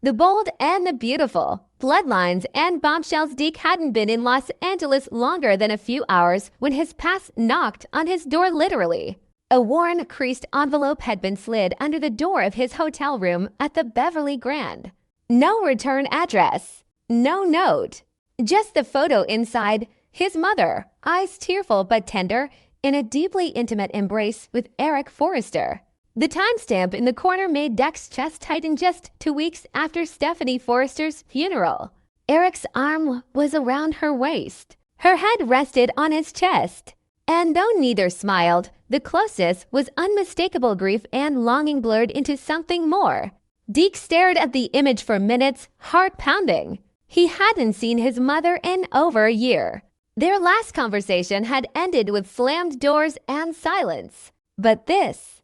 The bold and the beautiful. Bloodlines and bombshells. Deke hadn't been in Los Angeles longer than a few hours when his past knocked on his door literally. A worn, creased envelope had been slid under the door of his hotel room at the Beverly Grand. No return address. No note. Just the photo inside. His mother, eyes tearful but tender, in a deeply intimate embrace with Eric Forrester. The timestamp in the corner made Deke's chest tighten just 2 weeks after Stephanie Forrester's funeral. Eric's arm was around her waist. Her head rested on his chest. And though neither smiled, the closeness was unmistakable grief and longing blurred into something more. Deke stared at the image for minutes, heart pounding. He hadn't seen his mother in over a year. Their last conversation had ended with slammed doors and silence. But this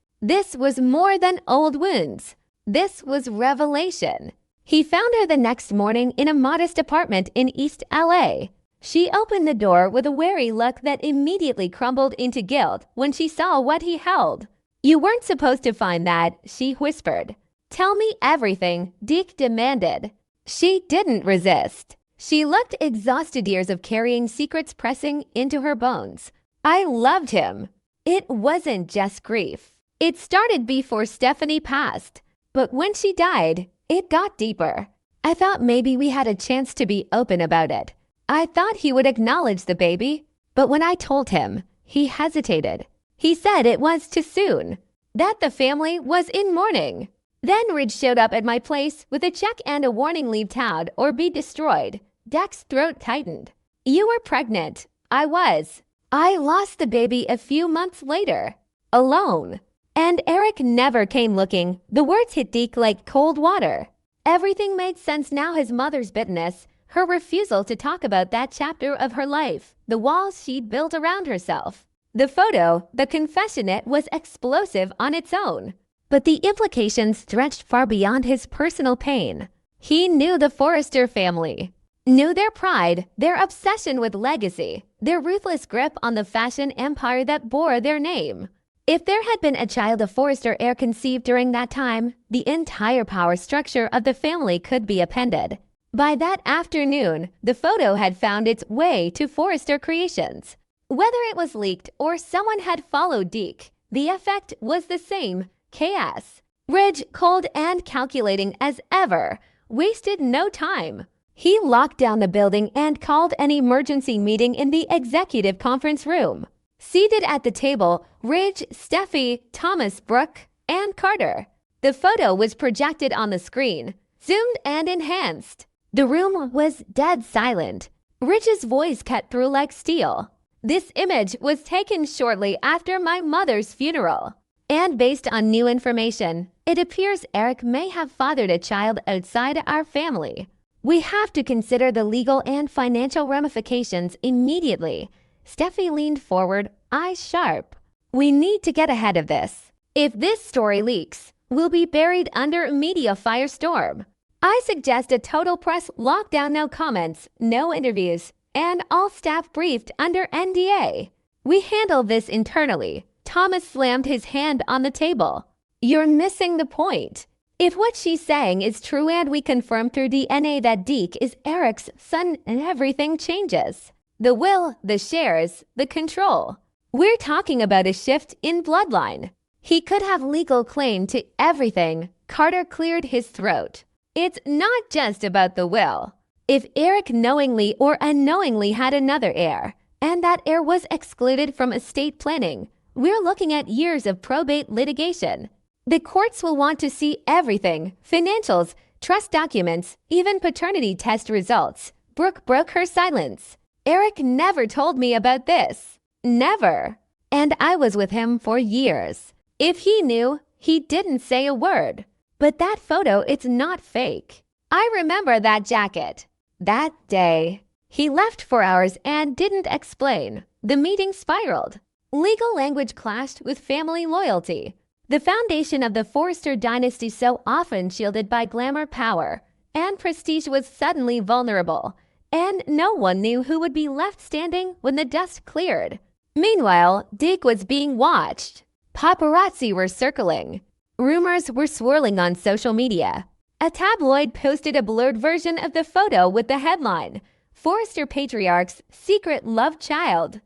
was more than old wounds. This was revelation. He found her the next morning in a modest apartment in East LA. She opened the door with a wary look that immediately crumbled into guilt when she saw what he held. "You weren't supposed to find that," she whispered. "Tell me everything," Deke demanded. She didn't resist. She looked exhausted, years of carrying secrets pressing into her bones. "I loved him." It wasn't just grief. It started before Stephanie passed. But when she died, it got deeper. "I thought maybe we had a chance to be open about it. I thought he would acknowledge the baby. But when I told him, he hesitated. He said it was too soon, that the family was in mourning. Then Ridge showed up at my place with a check and a warning: leave town or be destroyed." Deke's throat tightened. "You were pregnant." "I was. I lost the baby a few months later. Alone. And Eric never came looking." The words hit Deke like cold water. Everything made sense now. His mother's bitterness, her refusal to talk about that chapter of her life, the walls she'd built around herself. The photo, the confessionate, was explosive on its own. But the implications stretched far beyond his personal pain. He knew the Forrester family. Knew their pride, their obsession with legacy, their ruthless grip on the fashion empire that bore their name. If there had been a child of Forrester heir conceived during that time, the entire power structure of the family could be appended. By that afternoon, the photo had found its way to Forrester Creations. Whether it was leaked or someone had followed Deke, the effect was the same: chaos. Ridge, cold and calculating as ever, wasted no time. He locked down the building and called an emergency meeting in the executive conference room. Seated at the table, Ridge, Steffi, Thomas, Brooke, and Carter. The photo was projected on the screen, zoomed and enhanced. The room was dead silent. Ridge's voice cut through like steel. "This image was taken shortly after my mother's funeral. And based on new information, it appears Eric may have fathered a child outside our family. We have to consider the legal and financial ramifications immediately." Steffi leaned forward, eyes sharp. "We need to get ahead of this. If this story leaks, we'll be buried under a media firestorm. I suggest a total press lockdown, no comments, no interviews, and all staff briefed under NDA. We handle this internally." Thomas slammed his hand on the table. "You're missing the point. If what she's saying is true and we confirm through DNA that Deke is Eric's son, everything changes. The will, the shares, the control. We're talking about a shift in bloodline. He could have legal claim to everything." Carter cleared his throat. "It's not just about the will. If Eric knowingly or unknowingly had another heir, and that heir was excluded from estate planning, we're looking at years of probate litigation. The courts will want to see everything: financials, trust documents, even paternity test results." Brooke broke her silence. "Eric never told me about this. Never. And I was with him for years. If he knew, he didn't say a word. But that photo, it's not fake. I remember that jacket. That day." He left for hours and didn't explain. The meeting spiraled. Legal language clashed with family loyalty. The foundation of the Forrester dynasty, so often shielded by glamour, power, and prestige, was suddenly vulnerable, and no one knew who would be left standing when the dust cleared. Meanwhile, Deke was being watched. Paparazzi were circling. Rumors were swirling on social media. A tabloid posted a blurred version of the photo with the headline, Forrester Patriarch's Secret Love Child.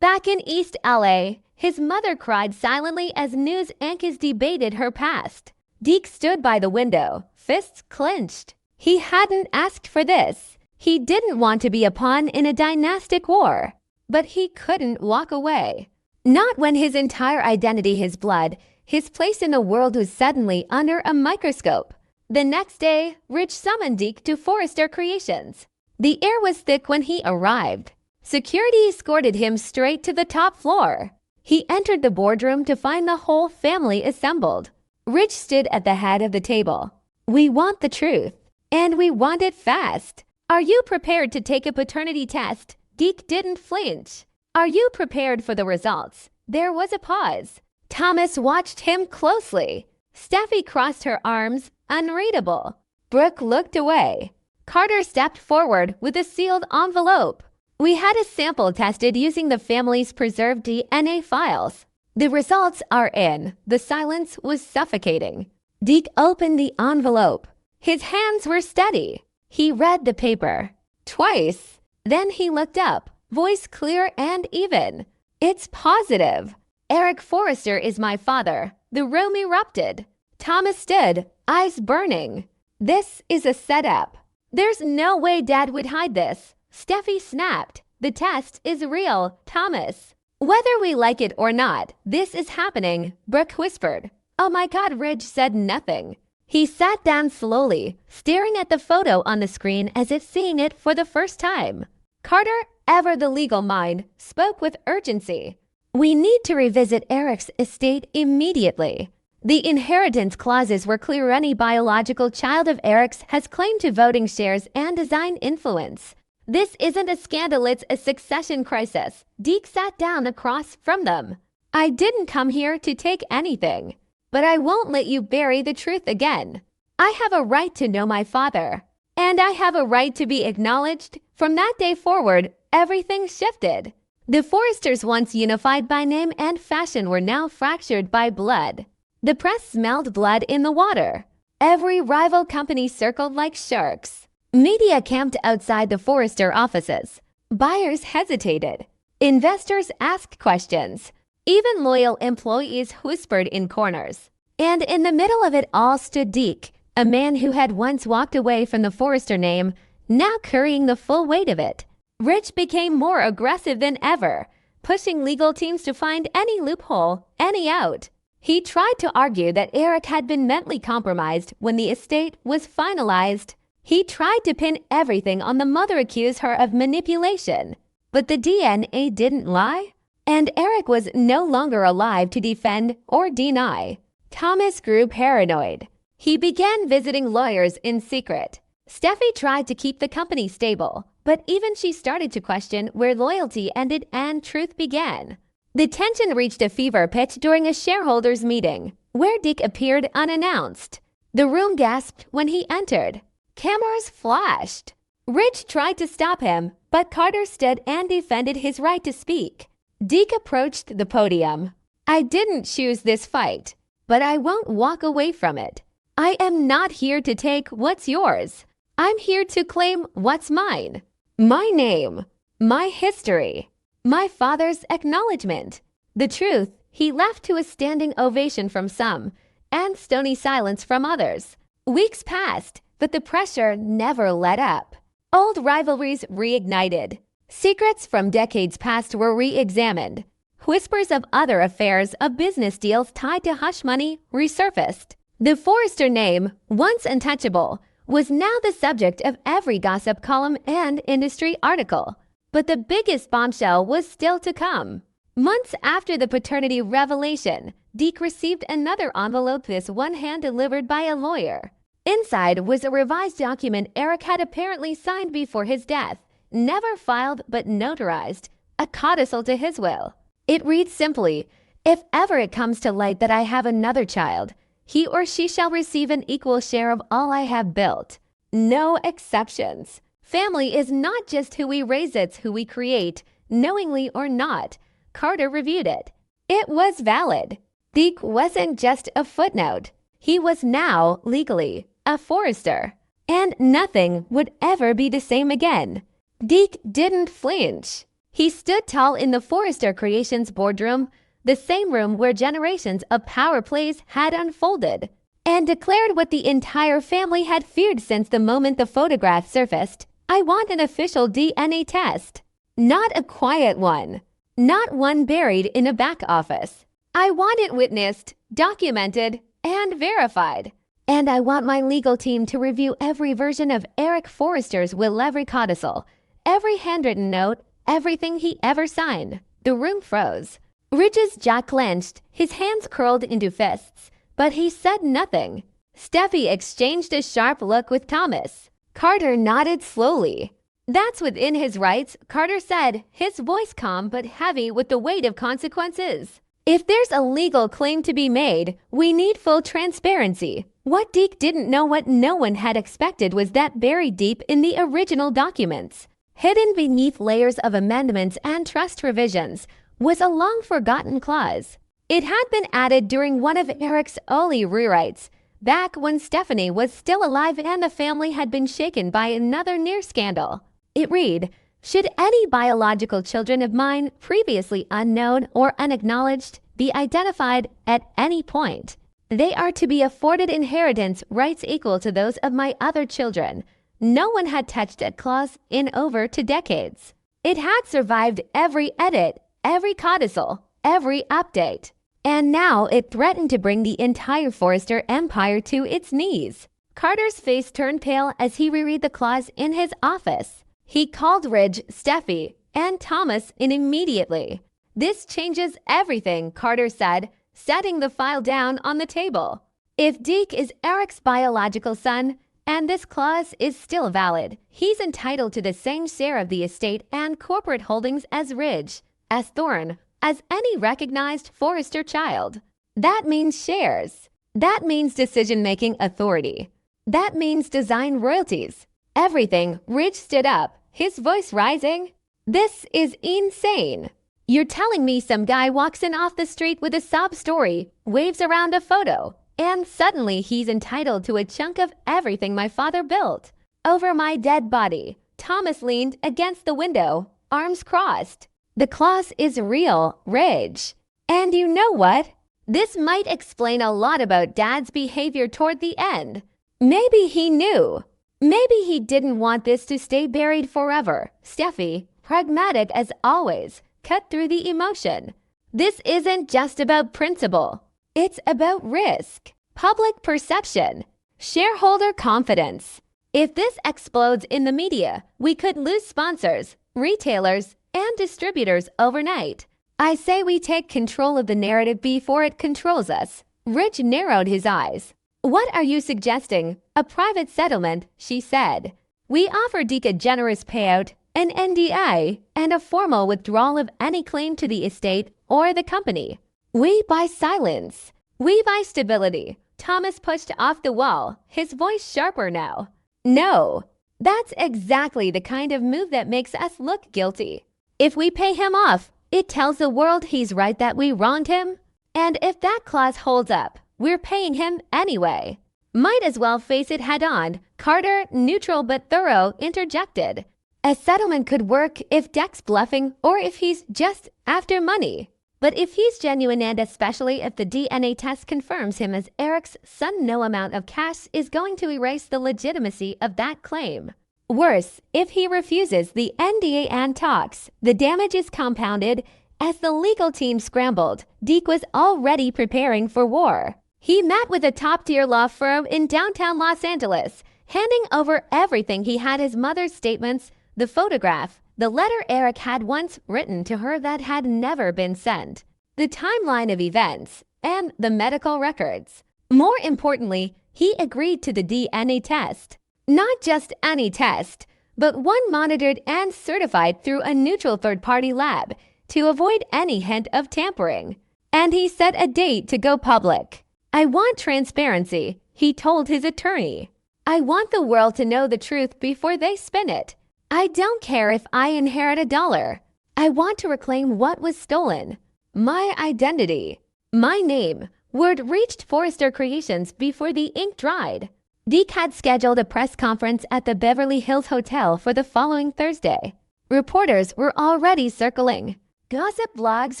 Back in East LA, his mother cried silently as news anchors debated her past. Deke stood by the window, fists clenched. He hadn't asked for this. He didn't want to be a pawn in a dynastic war. But he couldn't walk away. Not when his entire identity, his blood, his place in the world was suddenly under a microscope. The next day, Rich summoned Deke to Forrester Creations. The air was thick when he arrived. Security escorted him straight to the top floor. He entered the boardroom to find the whole family assembled. Rich stood at the head of the table. We want the truth, and we want it fast. Are you prepared to take a paternity test? Deke didn't flinch. Are you prepared for the results? There was a pause. Thomas watched him closely. Steffi crossed her arms, unreadable. Brooke looked away. Carter stepped forward with a sealed envelope. We had a sample tested using the family's preserved DNA files. The results are in. The silence was suffocating. Deke opened the envelope. His hands were steady. He read the paper. Twice. Then he looked up, voice clear and even. It's positive. Eric Forrester is my father. The room erupted. Thomas stood, eyes burning. This is a setup. There's no way Dad would hide this. Steffi snapped. The test is real, Thomas. Whether we like it or not, this is happening, Brooke whispered. Oh my God, Ridge said nothing. He sat down slowly, staring at the photo on the screen as if seeing it for the first time. Carter, ever the legal mind, spoke with urgency. We need to revisit Eric's estate immediately. The inheritance clauses were clear. Any biological child of Eric's has claim to voting shares and design influence. This isn't a scandal, it's a succession crisis. Deke sat down across from them. I didn't come here to take anything, but I won't let you bury the truth again. I have a right to know my father, and I have a right to be acknowledged. From that day forward, everything shifted. The Forresters, once unified by name and fashion, were now fractured by blood. The press smelled blood in the water. Every rival company circled like sharks. Media camped outside the Forrester offices. Buyers hesitated. Investors asked questions. Even loyal employees whispered in corners. And in the middle of it all stood Deke, a man who had once walked away from the Forrester name, now carrying the full weight of it. Rich became more aggressive than ever, pushing legal teams to find any loophole, any out. He tried to argue that Eric had been mentally compromised when the estate was finalized. He tried to pin everything on the mother, accused her of manipulation. But the DNA didn't lie, and Eric was no longer alive to defend or deny. Thomas grew paranoid. He began visiting lawyers in secret. Steffi tried to keep the company stable, but even she started to question where loyalty ended and truth began. The tension reached a fever pitch during a shareholders' meeting, where Deke appeared unannounced. The room gasped when he entered. Cameras flashed. Rich tried to stop him, but Carter stood and defended his right to speak. Deke approached the podium. I didn't choose this fight, but I won't walk away from it. I am not here to take what's yours. I'm here to claim what's mine. My name, my history, my father's acknowledgement. The truth he left to a standing ovation from some and stony silence from others. Weeks passed, but the pressure never let up. Old rivalries reignited. Secrets from decades past were re-examined. Whispers of other affairs, of business deals tied to hush money, resurfaced. The Forrester name, once untouchable, was now the subject of every gossip column and industry article. But the biggest bombshell was still to come. Months after the paternity revelation, Deke received another envelope, this one hand-delivered by a lawyer. Inside was a revised document Eric had apparently signed before his death, never filed but notarized, a codicil to his will. It reads simply, if ever it comes to light that I have another child, he or she shall receive an equal share of all I have built. No exceptions. Family is not just who we raise, it's who we create, knowingly or not. Carter reviewed it. It was valid. Deke wasn't just a footnote. He was now, legally, a Forrester, and nothing would ever be the same again. Deke didn't flinch. He stood tall in the Forrester Creations boardroom, the same room where generations of power plays had unfolded, and declared what the entire family had feared since the moment the photograph surfaced. I want an official DNA test. Not a quiet one. Not one buried in a back office. I want it witnessed, documented, and verified. And I want my legal team to review every version of Eric Forrester's will, every codicil, every handwritten note, everything he ever signed. The room froze. Ridge's jaw clenched, his hands curled into fists, but he said nothing. Steffi exchanged a sharp look with Thomas. Carter nodded slowly. That's within his rights, Carter said, his voice calm but heavy with the weight of consequences. If there's a legal claim to be made, we need full transparency. What Deke didn't know, what no one had expected, was that buried deep in the original documents, hidden beneath layers of amendments and trust revisions, was a long-forgotten clause. It had been added during one of Eric's early rewrites, back when Stephanie was still alive and the family had been shaken by another near scandal. It read, should any biological children of mine, previously unknown or unacknowledged, be identified at any point, they are to be afforded inheritance rights equal to those of my other children. No one had touched that clause in over 2 decades. It had survived every edit, every codicil, every update. And now it threatened to bring the entire Forrester empire to its knees. Carter's face turned pale as he reread the clause in his office. He called Ridge, Steffi, and Thomas in immediately. This changes everything, Carter said, setting the file down on the table. If Deke is Eric's biological son, and this clause is still valid, he's entitled to the same share of the estate and corporate holdings as Ridge, as Thorne, as any recognized Forrester child. That means shares. That means decision-making authority. That means design royalties. Everything. Ridge stood up, his voice rising. This is insane. You're telling me some guy walks in off the street with a sob story, waves around a photo, and suddenly he's entitled to a chunk of everything my father built. Over my dead body. Thomas leaned against the window, arms crossed. The clause is real, Ridge. And you know what? This might explain a lot about Dad's behavior toward the end. Maybe he knew. Maybe he didn't want this to stay buried forever. Steffi, pragmatic as always, cut through the emotion. This isn't just about principle. It's about risk, public perception, shareholder confidence. If this explodes in the media, we could lose sponsors, retailers, and distributors overnight. I say we take control of the narrative before it controls us. Ridge narrowed his eyes. What are you suggesting? A private settlement, she said. We offer Deke a generous payout, an NDA, and a formal withdrawal of any claim to the estate or the company. We buy silence. We buy stability. Thomas pushed off the wall, his voice sharper now. No, that's exactly the kind of move that makes us look guilty. If we pay him off, it tells the world he's right that we wronged him. And if that clause holds up, we're paying him anyway. Might as well face it head on, Carter, neutral but thorough, interjected. A settlement could work if Deke's bluffing or if he's just after money. But if he's genuine, and especially if the DNA test confirms him as Eric's son, no amount of cash is going to erase the legitimacy of that claim. Worse, if he refuses the NDA and talks, the damage is compounded. As the legal team scrambled, Deke was already preparing for war. He met with a top-tier law firm in downtown Los Angeles, handing over everything he had: his mother's statements, the photograph, the letter Eric had once written to her that had never been sent, the timeline of events, and the medical records. More importantly, he agreed to the DNA test. Not just any test, but one monitored and certified through a neutral third-party lab to avoid any hint of tampering. And he set a date to go public. I want transparency, he told his attorney. I want the world to know the truth before they spin it. I don't care if I inherit $1. I want to reclaim what was stolen. My identity. My name. Word reached Forrester Creations before the ink dried. Deke had scheduled a press conference at the Beverly Hills Hotel for the following Thursday. Reporters were already circling. Gossip blogs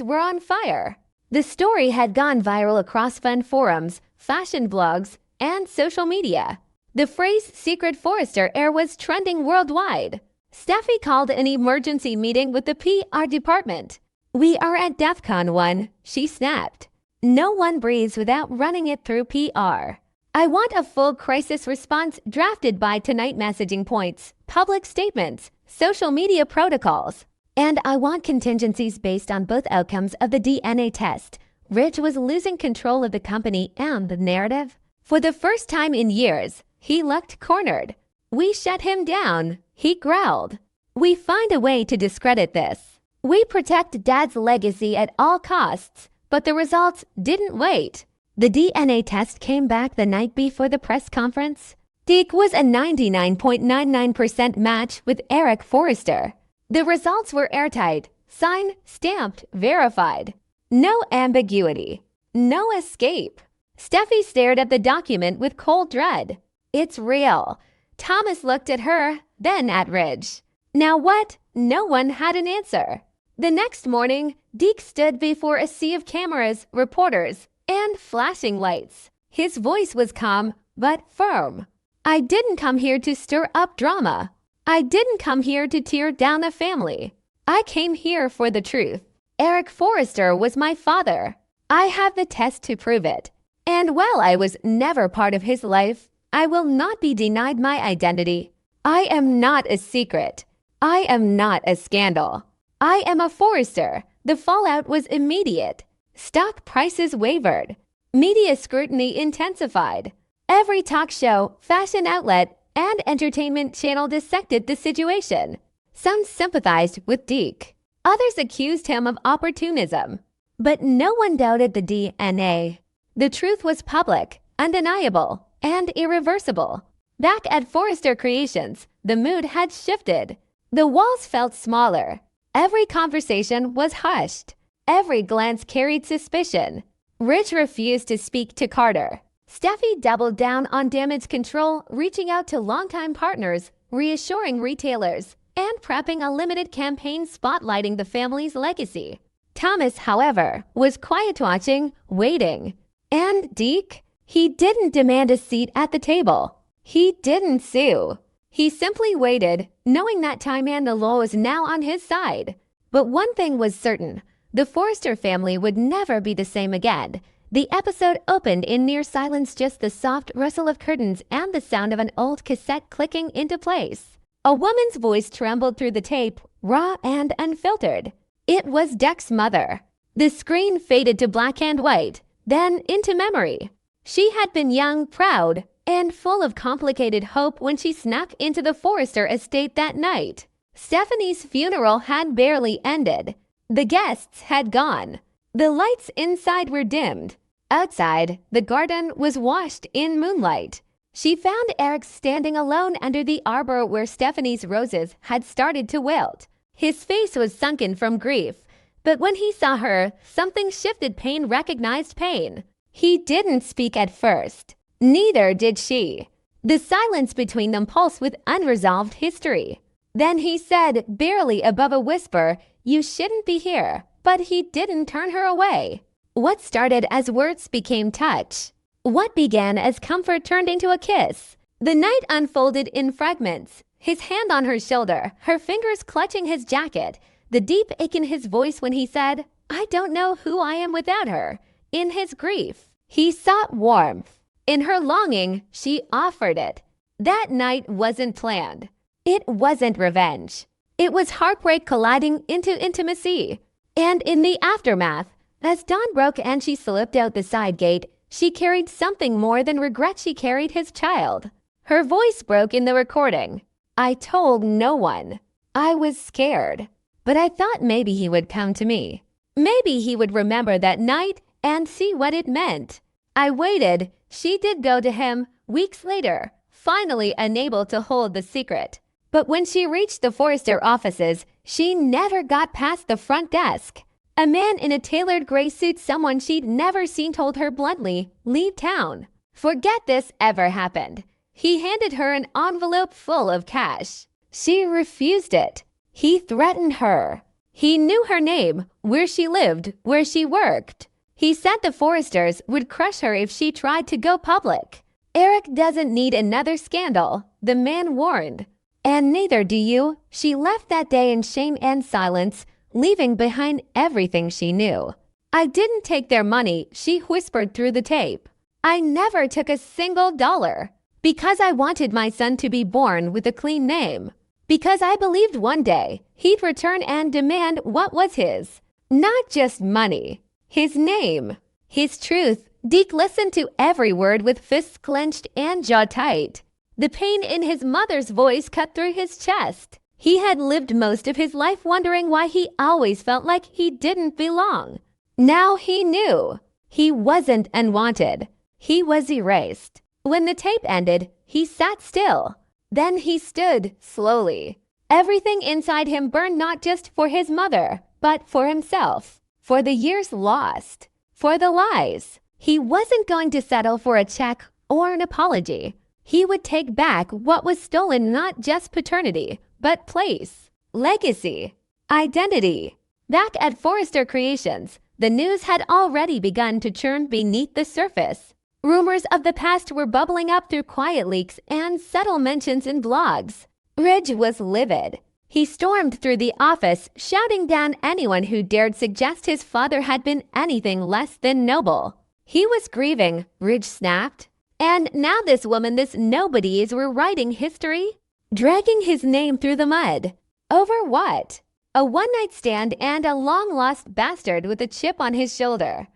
were on fire. The story had gone viral across fun forums, fashion blogs, and social media. The phrase "secret Forrester heir" was trending worldwide. Steffi called an emergency meeting with the PR department. "We are at DEFCON 1, she snapped. "No one breathes without running it through PR. I want a full crisis response drafted by tonight, messaging points, public statements, social media protocols. And I want contingencies based on both outcomes of the DNA test." Rich was losing control of the company and the narrative. For the first time in years, he looked cornered. "We shut him down," he growled. "We find a way to discredit this. We protect Dad's legacy at all costs." But the results didn't wait. The DNA test came back the night before the press conference. Deke was a 99.99% match with Eric Forrester. The results were airtight, signed, stamped, verified. No ambiguity. No escape. Steffi stared at the document with cold dread. "It's real." Thomas looked at her, then at Ridge. Now what? No one had an answer. The next morning, Deke stood before a sea of cameras, reporters, and flashing lights. His voice was calm, but firm. "I didn't come here to stir up drama. I didn't come here to tear down a family. I came here for the truth. Eric Forrester was my father. I have the test to prove it. And while I was never part of his life, I will not be denied my identity. I am not a secret. I am not a scandal. I am a Forrester." The fallout was immediate. Stock prices wavered. Media scrutiny intensified. Every talk show, fashion outlet, and entertainment channel dissected the situation. Some sympathized with Deke. Others accused him of opportunism. But no one doubted the DNA. The truth was public, undeniable, and irreversible. Back at Forrester Creations, the mood had shifted. The walls felt smaller. Every conversation was hushed. Every glance carried suspicion. Rich refused to speak to Carter. Steffi doubled down on damage control, reaching out to longtime partners, reassuring retailers, and prepping a limited campaign spotlighting the family's legacy. Thomas, however, was quiet, watching, waiting. And Deke? He didn't demand a seat at the table. He didn't sue. He simply waited, knowing that time and the law was now on his side. But one thing was certain. The Forrester family would never be the same again. The episode opened in near silence, just the soft rustle of curtains and the sound of an old cassette clicking into place. A woman's voice trembled through the tape, raw and unfiltered. It was Deke's mother. The screen faded to black and white, then into memory. She had been young, proud, and full of complicated hope when she snuck into the Forrester estate that night. Stephanie's funeral had barely ended. The guests had gone. The lights inside were dimmed. Outside, the garden was washed in moonlight. She found Eric standing alone under the arbor where Stephanie's roses had started to wilt. His face was sunken from grief, but when he saw her, something shifted. Pain recognized pain. He didn't speak at first. Neither did she. The silence between them pulsed with unresolved history. Then he said, barely above a whisper, "You shouldn't be here." But he didn't turn her away. What started as words became touch. What began as comfort turned into a kiss. The night unfolded in fragments. His hand on her shoulder, her fingers clutching his jacket, the deep ache in his voice when he said, "I don't know who I am without her." In his grief, he sought warmth. In her longing, she offered it. That night wasn't planned. It wasn't revenge. It was heartbreak colliding into intimacy. And in the aftermath, as dawn broke and she slipped out the side gate, she carried something more than regret. She carried his child. Her voice broke in the recording. "I told no one. I was scared. But I thought maybe he would come to me. Maybe he would remember that night and see what it meant. I waited." She did go to him weeks later, finally unable to hold the secret. But when she reached the Forrester offices, she never got past the front desk. A man in a tailored gray suit, someone she'd never seen, told her bluntly, "Leave town. Forget this ever happened." He handed her an envelope full of cash. She refused it. He threatened her. He knew her name, where she lived, where she worked. He said the Forresters would crush her if she tried to go public. Eric doesn't need another scandal, the man warned. And neither do you. She left that day in shame and silence, leaving behind everything she knew. I didn't take their money, she whispered through the tape. I never took a single dollar. Because I wanted my son to be born with a clean name. Because I believed one day he'd return and demand what was his. Not just money. His name. His truth. Deke listened to every word with fists clenched and jaw tight. The pain in his mother's voice cut through his chest. He had lived most of his life wondering why he always felt like he didn't belong. Now he knew. He wasn't unwanted. He was erased. When the tape ended, he sat still. Then he stood slowly. Everything inside him burned not just for his mother, but for himself. For the years lost. For the lies. He wasn't going to settle for a check or an apology. He would take back what was stolen, not just paternity, but place, legacy, identity. Back at Forrester Creations, the news had already begun to churn beneath the surface. Rumors of the past were bubbling up through quiet leaks and subtle mentions in blogs. Ridge was livid. He stormed through the office, shouting down anyone who dared suggest his father had been anything less than noble. He was grieving, Ridge snapped. And now this woman, this nobodies were writing history? Dragging his name through the mud. Over what? A one-night stand and a long-lost bastard with a chip on his shoulder.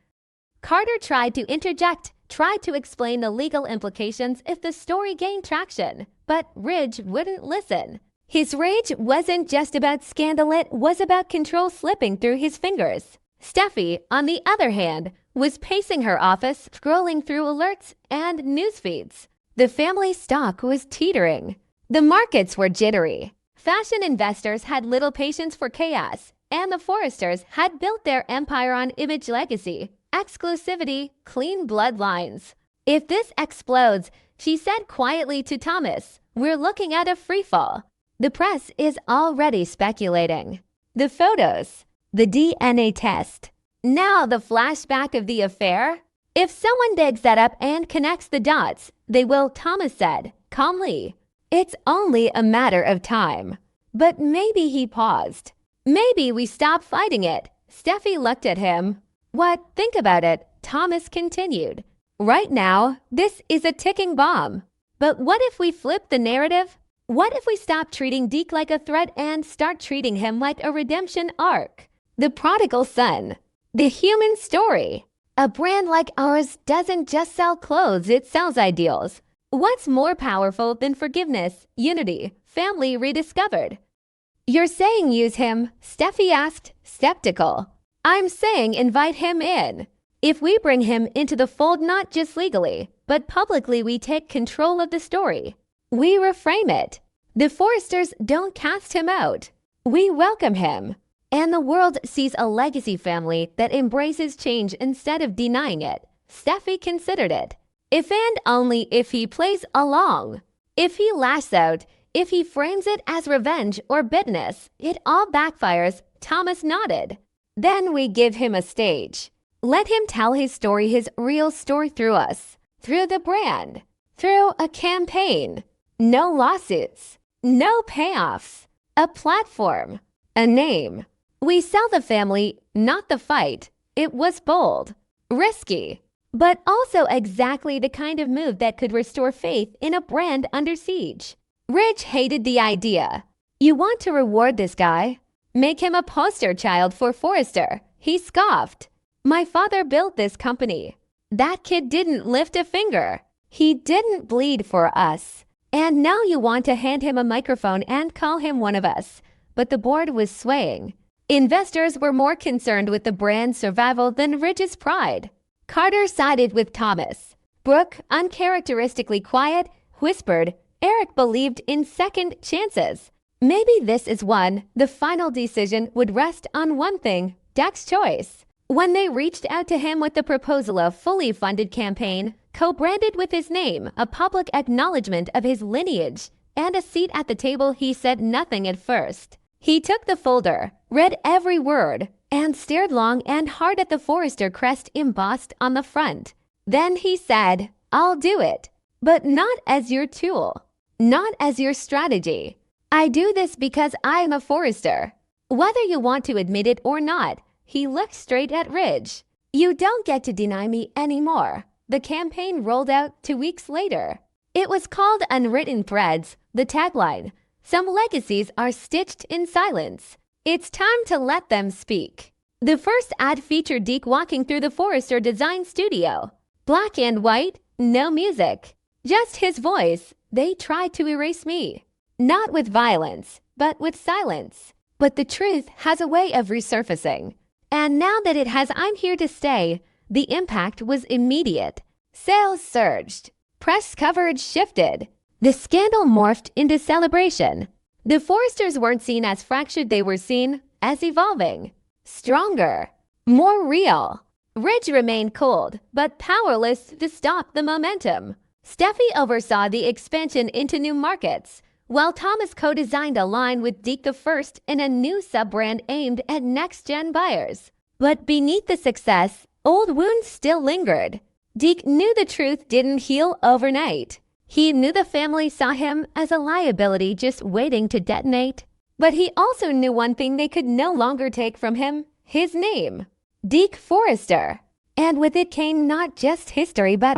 Carter tried to interject, tried to explain the legal implications if the story gained traction, but Ridge wouldn't listen. His rage wasn't just about scandal, it was about control slipping through his fingers. Steffi, on the other hand, was pacing her office, scrolling through alerts and news feeds. The family stock was teetering. The markets were jittery. Fashion investors had little patience for chaos, and the Forresters had built their empire on image legacy, exclusivity, clean bloodlines. If this explodes, she said quietly to Thomas, we're looking at a freefall. The press is already speculating. The photos, the DNA test. Now the flashback of the affair? If someone digs that up and connects the dots, they will, Thomas said, calmly. It's only a matter of time. But maybe he paused. Maybe we stop fighting it. Steffi looked at him. What? Think about it, Thomas continued. Right now, this is a ticking bomb. But what if we flip the narrative? What if we stop treating Deke like a threat and start treating him like a redemption arc? The prodigal son. The human story. A brand like ours doesn't just sell clothes, it sells ideals. What's more powerful than forgiveness, unity, family rediscovered? You're saying use him? Steffi asked, skeptical. I'm saying invite him in. If we bring him into the fold not just legally, but publicly, we take control of the story. We reframe it. The Forresters don't cast him out. We welcome him. And the world sees a legacy family that embraces change instead of denying it. Steffi considered it. If and only if he plays along. If he lashes out, if he frames it as revenge or bitterness, it all backfires, Thomas nodded. Then we give him a stage. Let him tell his story, his real story through us. Through the brand. Through a campaign. No lawsuits. No payoffs. A platform. A name. We sell the family, not the fight. It was bold, risky, but also exactly the kind of move that could restore faith in a brand under siege. Ridge hated the idea. You want to reward this guy? Make him a poster child for Forrester. He scoffed. My father built this company. That kid didn't lift a finger. He didn't bleed for us. And now you want to hand him a microphone and call him one of us. But the board was swaying. Investors were more concerned with the brand's survival than Ridge's pride. Carter sided with Thomas. Brooke, uncharacteristically quiet, whispered Eric believed in second chances. Maybe this is one. The final decision would rest on one thing, Deke's choice. When they reached out to him with the proposal of fully funded campaign, co-branded with his name, a public acknowledgement of his lineage, and a seat at the table. He said nothing at first. He took the folder, read every word, and stared long and hard at the Forrester crest embossed on the front. Then he said, "I'll do it, but not as your tool, not as your strategy. I do this because I'm a Forrester. Whether you want to admit it or not." He looked straight at Ridge. "You don't get to deny me anymore." The campaign rolled out 2 weeks later. It was called Unwritten Threads, the tagline. Some legacies are stitched in silence. It's time to let them speak. The first ad featured Deke walking through the Forrester design studio. Black and white, no music. Just his voice. "They tried to erase me. Not with violence, but with silence. But the truth has a way of resurfacing. And now that it has, I'm here to stay." The impact was immediate. Sales surged. Press coverage shifted. The scandal morphed into celebration. The Forresters weren't seen as fractured, they were seen as evolving. Stronger. More real. Ridge remained cold, but powerless to stop the momentum. Steffi oversaw the expansion into new markets, while Thomas co-designed a line with Deke the First in a new sub-brand aimed at next-gen buyers. But beneath the success, old wounds still lingered. Deke knew the truth didn't heal overnight. He knew the family saw him as a liability just waiting to detonate. But he also knew one thing they could no longer take from him: his name. Deke Forrester. And with it came not just history, but